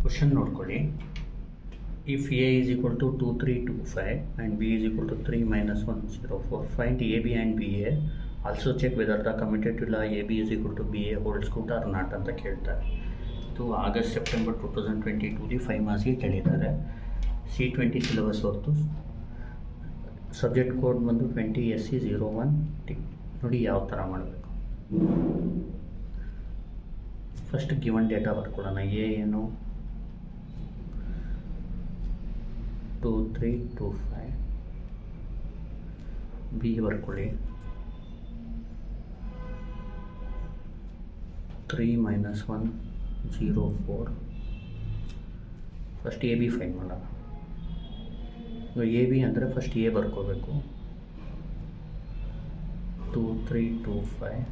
Question ನೋಡ್ಕೊಳ್ಳಿ. If A is equal to 2 3 2 5 and B is equal to 3 -1 0 4 find A B and B A also check whether the commutative law A B is equal to B A holds good or not ಅಂತ ಕೇಳ್ತಾರೆ. ಇದು August September 2022 5 ಮಾರ್ಕ್ಸ್ಗೆ ಕೇಳಿದ್ದಾರೆ. C20 syllabus ಹೊರತು subject code ಬಂದು 20 SC 01 T. ನೋಡಿ ಯಾವ ಥರ ಮಾಡಬೇಕು. ಫಸ್ಟ್ ಗಿವನ್ ಡೇಟಾ ಬರ್ಕೊಳ್ಳೋಣ. ಎ ಏನು 2 3 2 5, ಬಿ ಬರ್ಕೊಳ್ಳಿ 3 -1 0 4. ಫಸ್ಟ್ ಎ ಬಿ ಫೈಂಡ್ ಮಾಡೋಣ. ಎ ಬಿ ಅಂದರೆ ಫಸ್ಟ್ ಎ ಬರ್ಕೋಬೇಕು 2 3 2 5,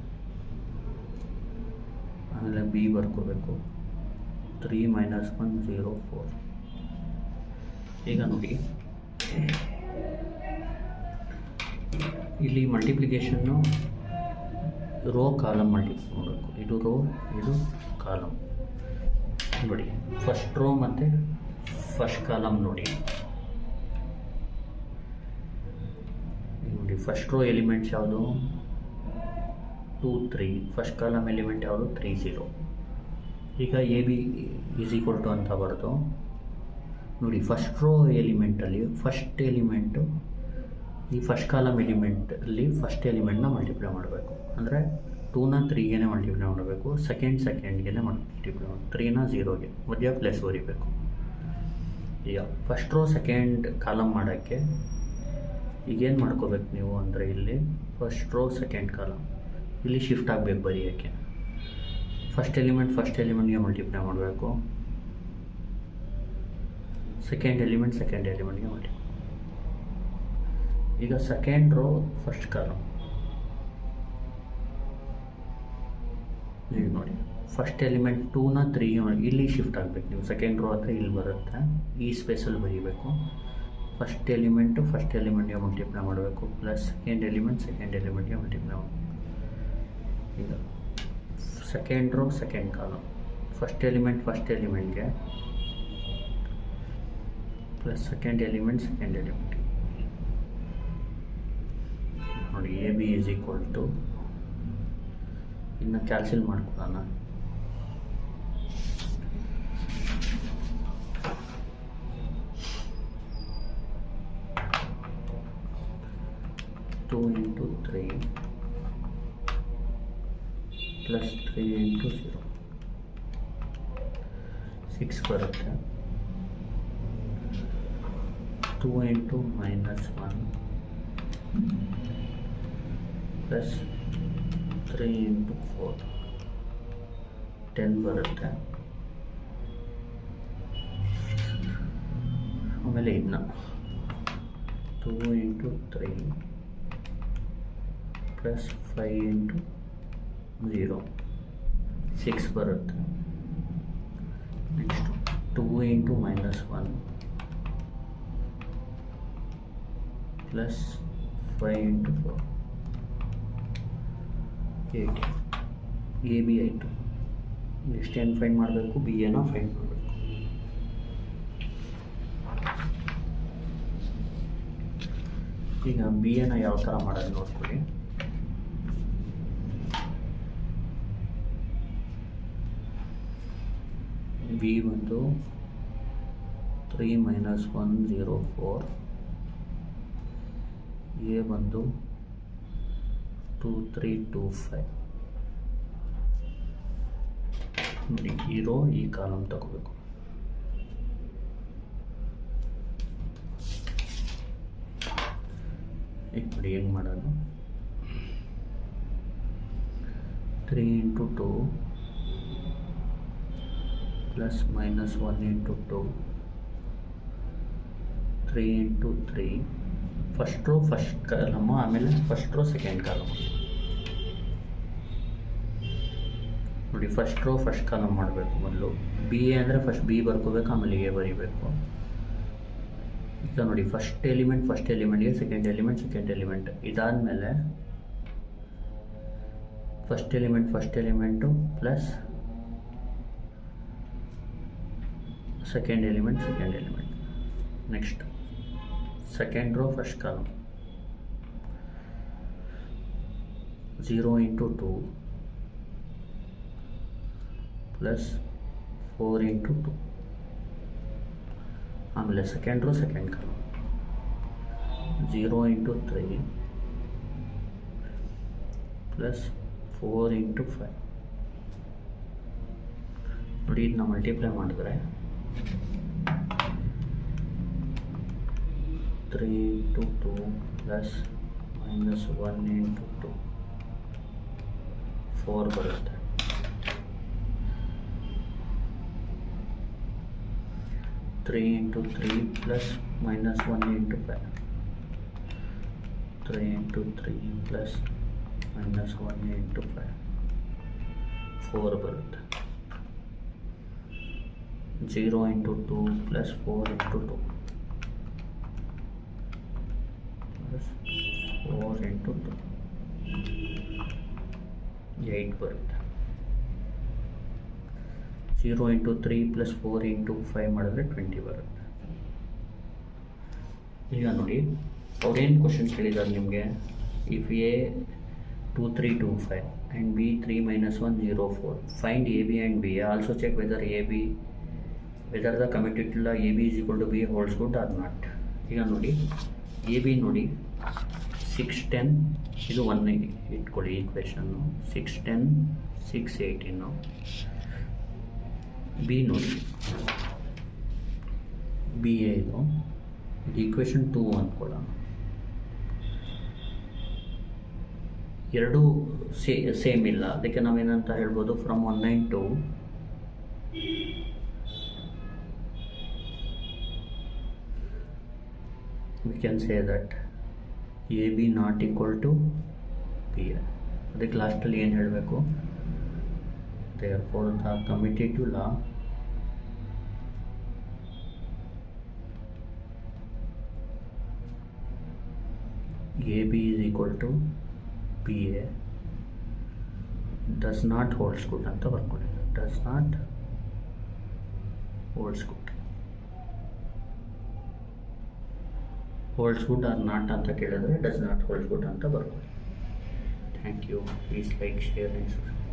ಆಮೇಲೆ ಬಿ ಬರ್ಕೋಬೇಕು 3 -1 0 4. ಈಗ ನೋಡಿ ಇಲ್ಲಿ ಮಲ್ಟಿಪ್ಲಿಕೇಶನ್ನು ರೋ ಕಾಲಮ್ ಮಲ್ಟಿಪ್ಲೈ ಮಾಡಬೇಕು. ಇದು ರೋ, ಇದು ಕಾಲಮ್. ನೋಡಿ ಫಸ್ಟ್ ರೋ ಮತ್ತು ಫಸ್ಟ್ ಕಾಲಮ್ ನೋಡಿ ಫಸ್ಟ್ ರೋ ಎಲಿಮೆಂಟ್ಸ್ ಯಾವುದು 2 3, ಫಸ್ಟ್ ಕಾಲಮ್ ಎಲಿಮೆಂಟ್ ಯಾವುದು 3 0. ಈಗ A B is equal to ಅಂತ ಬರೆದು ನೋಡಿ ಫಸ್ಟ್ ರೋ ಎಲಿಮೆಂಟಲ್ಲಿ ಫಸ್ಟ್ ಎಲಿಮೆಂಟು ಈ ಫಸ್ಟ್ ಕಾಲಮ್ ಎಲಿಮೆಂಟಲ್ಲಿ ಫಸ್ಟ್ ಎಲಿಮೆಂಟ್ನ ಮಲ್ಟಿಪ್ಲೈ ಮಾಡಬೇಕು. ಅಂದರೆ 2ನ 3ಗೆ ಮಲ್ಟಿಪ್ಲೈ ಮಾಡಬೇಕು, ಸೆಕೆಂಡ್ಗೆ ಮಲ್ಟಿಪ್ಲೈ ಮಾಡಿ 3ನ 0ಗೆ ಮಧ್ಯ ಪ್ಲಸ್ ಬರೀಬೇಕು. ಈಗ ಫಸ್ಟ್ ರೋ ಸೆಕೆಂಡ್ ಕಾಲಮ್ ಮಾಡೋಕ್ಕೆ ಈಗೇನು ಮಾಡ್ಕೋಬೇಕು ನೀವು ಅಂದರೆ ಇಲ್ಲಿ ಫಸ್ಟ್ ರೋ ಸೆಕೆಂಡ್ ಕಾಲಮ್ ಇಲ್ಲಿ ಶಿಫ್ಟ್ ಆಗಬೇಕು ಬರೆಯೋಕ್ಕೆ. ಫಸ್ಟ್ ಎಲಿಮೆಂಟ್ಗೆ ಮಲ್ಟಿಪ್ಲೈ ಮಾಡಬೇಕು, ಸೆಕೆಂಡ್ ಎಲಿಮೆಂಟ್ಗೆ ಮಲ್ಟಿಪ್ಲೈ. ಈಗ ಸೆಕೆಂಡ್ ರೋ ಫಸ್ಟ್ ಕಾಲಮ್ ನೀವು ನೋಡಿ ಫಸ್ಟ್ ಎಲಿಮೆಂಟ್ 2ನ 3ಗೆ ಇಲ್ಲಿ ಶಿಫ್ಟ್ ಆಗಬೇಕು. ನೀವು ಸೆಕೆಂಡ್ ರೋ ಹತ್ರ ಇಲ್ಲಿ ಬರುತ್ತೆ, ಈ ಸ್ಪೇಸಲ್ಲಿ ಬರೀಬೇಕು. ಫಸ್ಟ್ ಎಲಿಮೆಂಟ್ಗೆ ಮಲ್ಟಿಪ್ಲೈ ಮಾಡಬೇಕು, ಪ್ಲಸ್ ಸೆಕೆಂಡ್ ಎಲಿಮೆಂಟ್ಗೆ ಮಲ್ಟಿಪ್ಲೈ ಮಾಡಬೇಕು. ಈಗ second row second column first ಎಲಿಮೆಂಟ್ಗೆ ಪ್ಲಸ್ ಸೆಕೆಂಡ್ ಎಲಿಮೆಂಟ್ ನೋಡಿ A B is equal to ಇನ್ನು ಕ್ಯಾನ್ಸಲ್ ಮಾಡ್ಕೊಳ್ಳೋಣ. ಟೂ ಇಂಟು 3 ಪ್ಲಸ್ 3 ಇಂಟು 0 6 ಬರುತ್ತೆ. 2 ಇಂಟು -1 ಪ್ಲಸ್ 3 ಇಂಟು 4 10 ಬರುತ್ತೆ. ಆಮೇಲೆ ಇನ್ನು 2 ಇಂಟು 3 ಪ್ಲಸ್ 5 ಇಂಟು 0 6 ಬರುತ್ತೆ. Next 2 into -1 plus 5 into 4 8. A B ಆಯಿತು. ನೆಕ್ಸ್ಟ್ ಏನು ಫೈಂಡ್ ಮಾಡಬೇಕು, ಬಿ ಎನ ಫೈಂಡ್ ಮಾಡಬೇಕು. ಈಗ ಬಿ ಎನ ಯಾವ ಥರ ಮಾಡೋದು ನೋಡ್ಕೊಳ್ಳಿ. ಬಿ ಬಂದು 3 -1 0 4, ಎ ಬಂದು 2 3 2 5. ನೋಡಿ ಈ ರೋ ಈ ಕಾಲಮ್ ತಗೋಬೇಕು. ಈಗ ನೋಡಿ ಹೆಂಗೆ ಮಾಡೋದು. 3 into 2 plus -1 into 2 3 into 3 first row first column, ಆಮೇಲೆ ಫಸ್ಟ್ ರೋ ಸೆಕೆಂಡ್ ಕಾಲಮ್. ನೋಡಿ ಫಸ್ಟ್ ರೋ ಫಸ್ಟ್ ಕಾಲಮ್ ಮಾಡಬೇಕು ಮೊದಲು. ಬಿ ಎ ಅಂದರೆ ಫಸ್ಟ್ ಬಿ ಬರ್ಕೋಬೇಕು, ಆಮೇಲೆ ಎ ಬರೀಬೇಕು. ಈಗ ನೋಡಿ ಫಸ್ಟ್ ಎಲಿಮೆಂಟ್ಗೆ ಸೆಕೆಂಡ್ ಎಲಿಮೆಂಟ್ ಇದಾದಮೇಲೆ first element plus second element. Next, second row first column, 0 into 2 plus 4 into 2. ಆಮೇಲೆ second row second column, 0 into 3 plus 4 into 5. ನೋಡಿ, ಇದನ್ನ ಮಲ್ಟಿಪ್ಲೈ ಮಾಡಿದ್ರೆ 3 into 2 plus minus 1 into 2, 4 ಬರುತ್ತೆ. 3 into 3 plus minus 1 into 5, 3 into 3 plus minus 1 into 5, 4 ಬರುತ್ತೆ. 0 into 2 plus 4 into 2 plus 4 into 2, 8 ಬರುತ್ತೆ. 0 into 3 plus 4 into 5 ಮಾಡಿದ್ರೆ 20 ಬರುತ್ತೆ. ಈಗ ನೋಡಿ, ಅವ್ರೇನು ಕ್ವಶನ್ ಕೇಳಿದ್ದಾರೆ ನಿಮಗೆ, if A 2 3 2 5 and B 3 minus 1 0 4, find A B and B. Also check whether the committed A B is equal to B holds good or not. ಈಗ ನೋಡಿ, ಎ ಬಿ ನೋಡಿ 6 10, ಇದು 1 ಇಟ್ಕೊಳ್ಳಿ ಈಕ್ವೇಷನ್ನು, 6 10 6 18. ಬಿ ನೋಡಿ, ಬಿ ಎ ಇದು ಈಕ್ವೇಷನ್ 2 ಅಂದ್ಕೊಳ್ಳೋಣ. ಎರಡೂ ಸೇಮ್ ಇಲ್ಲ, ಅದಕ್ಕೆ ನಾವೇನಂತ ಹೇಳ್ಬೋದು, from 192 we can say that A B not equal to B A. ಅದಕ್ಕೆ ಲಾಸ್ಟಲ್ಲಿ ಏನು ಹೇಳಬೇಕು, therefore the commutative law AB is equal to BA does not holds good ಅಂತ ಬರ್ಕೊಳ್ಳಿ. does not holds good, holds good or not ಅಂತ ಕೇಳಿದ್ರೆ does not holds good ಅಂತ ಬರ್ಕೊಳ್ಳಿ. Thank you. Please like, share and subscribe.